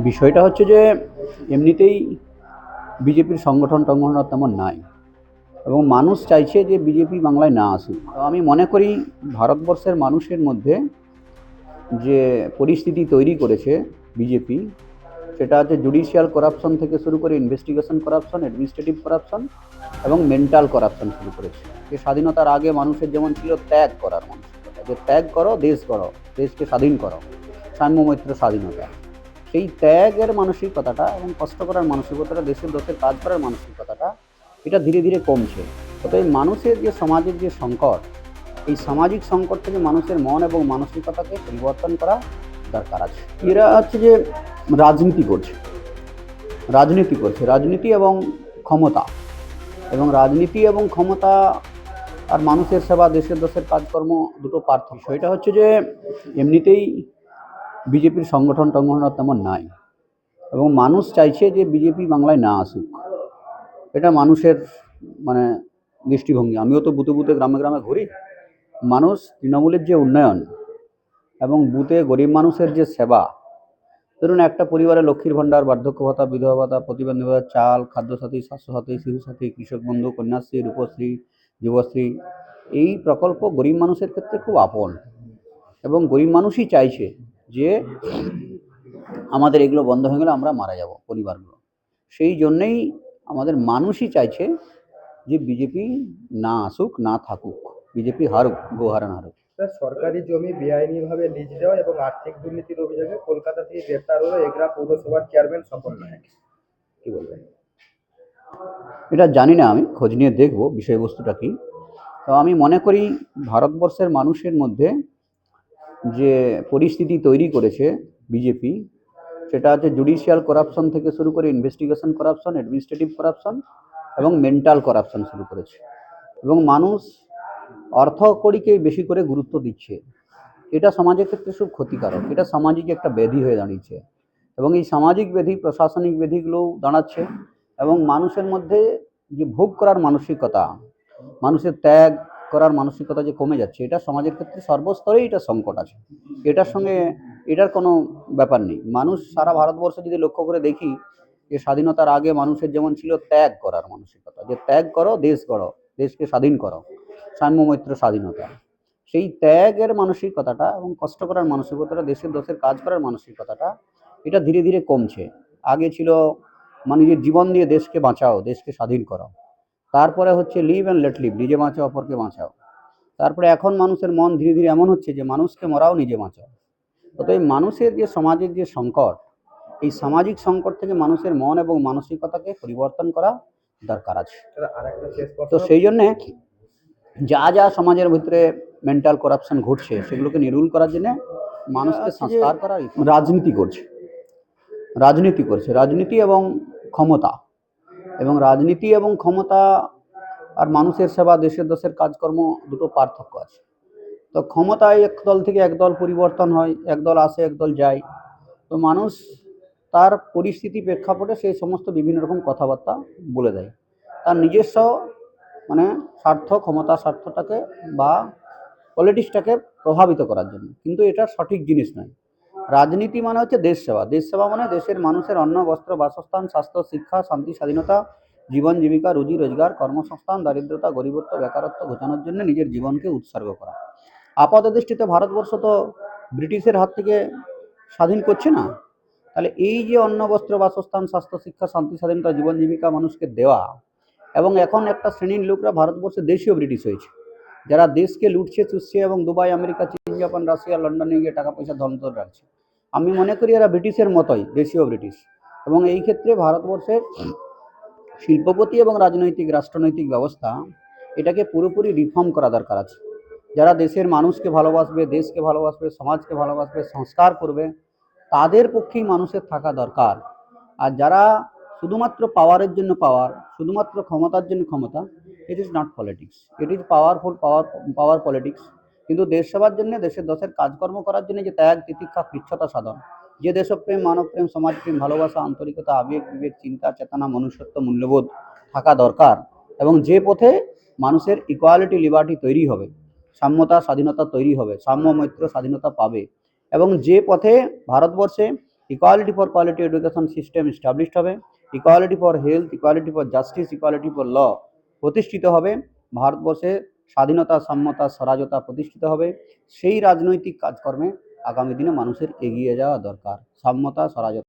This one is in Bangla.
বিষয়টা হচ্ছে যে এমনিতেই বিজেপির সংগঠন টংগঠন তেমন নাই এবং মানুষ চাইছে যে বিজেপি বাংলায় না আসুক। তো আমি মনে করি ভারতবর্ষের মানুষের মধ্যে যে পরিস্থিতি তৈরি করেছে বিজেপি, সেটা হচ্ছে জুডিশিয়াল করাপশন থেকে শুরু করে ইনভেস্টিগেশন করাপশন, অ্যাডমিনিস্ট্রেটিভ করাপশন এবং মেন্টাল করাপশন শুরু করেছে। যে স্বাধীনতার আগে মানুষের যেমন ছিল ত্যাগ করার মানসিকতা, যে ত্যাগ করো দেশ গড়ো, দেশকে স্বাধীন করো, সাম্য মৈত্র স্বাধীনতা, সেই ত্যাগের মানসিকতাটা এবং কষ্ট করার মানসিকতাটা, দেশের দোষের কাজ করার মানসিকতাটা, এটা ধীরে ধীরে কমছে। অতএব মানুষের যে সমাজের যে সংকট, এই সামাজিক সংকট থেকে মানুষের মন এবং মানসিকতাকে পরিবর্তন করা দরকার আছে। এরা হচ্ছে যে রাজনীতি করছে, রাজনীতি এবং ক্ষমতা, এবং রাজনীতি এবং ক্ষমতা আর মানুষের সেবা, দেশের দোষের কাজকর্ম দুটো পার্থক্য। বিষয়টা হচ্ছে যে এমনিতেই বিজেপির সংগঠন টংগঠন তেমন নাই এবং মানুষ চাইছে যে বিজেপি বাংলায় না আসুক। এটা মানুষের মানে দৃষ্টিভঙ্গি। আমিও তো বুথে বুথে গ্রামে গ্রামে ঘুরি। মানুষ তৃণমূলের যে উন্নয়ন এবং বুথে গরিব মানুষের যে সেবা, ধরুন একটা পরিবারে লক্ষ্মীর ভাণ্ডার, বার্ধক্য ভাতা, বিধবা ভাতা, প্রতিবন্ধী ভাতা, চাল, খাদ্যসাথী, স্বাস্থ্যসাথী, শিশুসাথী, কৃষক বন্ধু, কন্যাশ্রী, রূপশ্রী, যুবশ্রী, এই প্রকল্প গরিব মানুষের ক্ষেত্রে খুব আপন এবং গরিব মানুষই চাইছে যে আমাদের এগুলো বন্ধ হয়ে গেলে আমরা মারা যাব পরিবারগুলো। সেই জন্যেই আমাদের মানুষই চাইছে যে বিজেপি না আসুক, না থাকুক, বিজেপি হারুক, গোহারান হারুক। সরকারি জমি বেআইনিভাবে লিজ দেওয়া এবং আর্থিক দুর্নীতির অভিযোগে কলকাতা থেকে গ্রেপ্তার হলো এগরা পৌরসভার চেয়ারম্যান স্বপন নায়ক। কি বলবেন? এটা জানি না, আমি খোঁজ নিয়ে দেখব বিষয়বস্তুটা কি। তো আমি মনে করি ভারতবর্ষের মানুষের মধ্যে যে পরিস্থিতি তৈরি করেছে বিজেপি, সেটা হচ্ছে জুডিশিয়াল করাপশন থেকে শুরু করে ইনভেস্টিগেশন করাপশন, অ্যাডমিনিস্ট্রেটিভ করাপশন এবং মেন্টাল করাপশন শুরু করেছে। এবং মানুষ অর্থ কড়িকেই বেশি করে গুরুত্ব দিচ্ছে। এটা সমাজের ক্ষেত্রে খুব ক্ষতিকারক। এটা সামাজিক একটা ব্যাধি হয়ে দাঁড়িয়েছে এবং এই সামাজিক ব্যাধি, প্রশাসনিক ব্যাধিগুলোও দাঁড়াচ্ছে এবং মানুষের মধ্যে যে ভোগ করার মানসিকতা, মানুষের ত্যাগ করার মানসিকতা যে কমে যাচ্ছে, এটা সমাজের ক্ষেত্রে সর্বস্তরেই এটা সংকট আছে। এটার সঙ্গে এটার কোনো ব্যাপার নেই। মানুষ সারা ভারতবর্ষে যদি লক্ষ্য করে দেখি, যে স্বাধীনতার আগে মানুষের যেমন ছিল ত্যাগ করার মানসিকতা, যে ত্যাগ করো দেশ গড়ো, দেশকে স্বাধীন করো, সাম্য মৈত্র স্বাধীনতা, সেই ত্যাগের মানসিকতাটা এবং কষ্ট করার মানসিকতাটা, দেশের দোষের কাজ করার মানসিকতাটা, এটা ধীরে ধীরে কমছে। আগে ছিল মানে নিজের জীবন দিয়ে দেশকে বাঁচাও, দেশকে স্বাধীন করো। তারপরে হচ্ছে লিভ অ্যান্ড লেট লিভ, নিজে বাঁচাও অপরকে বাঁচাও। তারপরে এখন মানুষের মন ধীরে ধীরে এমন হচ্ছে যে মানুষকে মরাও নিজে বাঁচাও। অতএব মানুষের যে সমাজের যে সংকট, এই সামাজিক সংকট থেকে মানুষের মন এবং মানসিকতাকে পরিবর্তন করা দরকার আছে। আরেকটা শেষ তো প্রশ্ন। সেই জন্যে যা যা সমাজের ভিতরে মেন্টাল করাপশন ঘটছে, সেগুলোকে নিরূল করার জন্য মানুষকে সংস্কার করার রাজনীতি করছে, রাজনীতি এবং ক্ষমতা, এবং রাজনীতি এবং ক্ষমতা আর মানুষের সেবা, দেশের দোষের কাজকর্ম দুটো পার্থক্য আছে। তো ক্ষমতায় এক দল থেকে এক দল পরিবর্তন হয়, এক দল আসে এক দল যায়। তো মানুষ তার পরিস্থিতি প্রেক্ষাপটে সেই সমস্ত বিভিন্ন রকম কথাবার্তা বলে দেয় তার নিজস্ব মানে স্বার্থ, ক্ষমতা স্বার্থটাকে বা পলিটিক্সটাকে প্রভাবিত করার জন্য। কিন্তু এটা সঠিক জিনিস নয়। রাজনীতি মানে হচ্ছে দেশ সেবা। দেশ সেবা মানে দেশের মানুষের অন্ন, বস্ত্র, বাসস্থান, স্বাস্থ্য, শিক্ষা, শান্তি, স্বাধীনতা, জীবন জীবিকা, রুজি রোজগার, কর্মসংস্থান, দারিদ্রতা, গরিবত্ব, বেকারত্ব ঘোচানোর জন্য নিজের জীবনকে উৎসর্গ করা। আপাত দৃষ্টিতে ভারতবর্ষ তো ব্রিটিশের হাত থেকে স্বাধীন করছে না। তাহলে এই যে অন্ন, বস্ত্র, বাসস্থান, স্বাস্থ্য, শিক্ষা, শান্তি, স্বাধীনতা, জীবন জীবিকা মানুষকে দেওয়া, এবং এখন একটা শ্রেণীর লোকরা ভারতবর্ষে দেশীয় ব্রিটিশ হয়েছে, যারা দেশকে লুটছে, চুষছে এবং দুবাই, আমেরিকা, চীন, জাপান, রাশিয়া, লন্ডনে গিয়ে টাকা পয়সা ধন রাখছে। আমি মনে করি এরা ব্রিটিশের মতোই, দেশীয় ব্রিটিশ। এবং এই ক্ষেত্রে ভারতবর্ষের শিল্পপতি এবং রাজনৈতিক রাষ্ট্রনৈতিক ব্যবস্থা, এটাকে পুরোপুরি রিফর্ম করা দরকার আছে। যারা দেশের মানুষকে ভালোবাসবে, দেশকে ভালোবাসবে, সমাজকে ভালোবাসবে, সংস্কার করবে, তাদের পক্ষেই মানুষের থাকা দরকার। আর যারা শুধুমাত্র পাওয়ারের জন্য পাওয়ার, শুধুমাত্র ক্ষমতার জন্য ক্ষমতা, it is not politics, it is power politics. কিন্তু দেশ সেবার জন্য, দেশের দশের কাজকর্ম করার জন্য যে ত্যাগ, তিতিক্ষা, কৃচ্ছতা সাধন, যে দেশপ্রেম, মানবপ্রেম, সমাজপ্রেম, ভালোবাসা, আন্তরিকতা, আবেগ, বিবেক, চিন্তা, চেতনা, মনুষ্যত্ব, মূল্যবোধ থাকা দরকার, এবং যে পথে মানুষের ইকুয়ালিটি, লিবার্টি তৈরি হবে, সাম্যতা, স্বাধীনতা তৈরি হবে, সাম্য, মৈত্র, স্বাধীনতা পাবে, এবং যে পথে ভারতবর্ষে equality for quality education system established হবে, equality for health, equality for justice, equality for law প্রতিষ্ঠিত হবে, ভারতবর্ষে স্বাধীনতা, সাম্যতা, স্বরাজতা প্রতিষ্ঠিত হবে। সেই রাজনৈতিক কাজকর্মে আগামী দিনে মানুষের এগিয়ে যাওয়া দরকার, সাম্যতা, স্বরাজতা।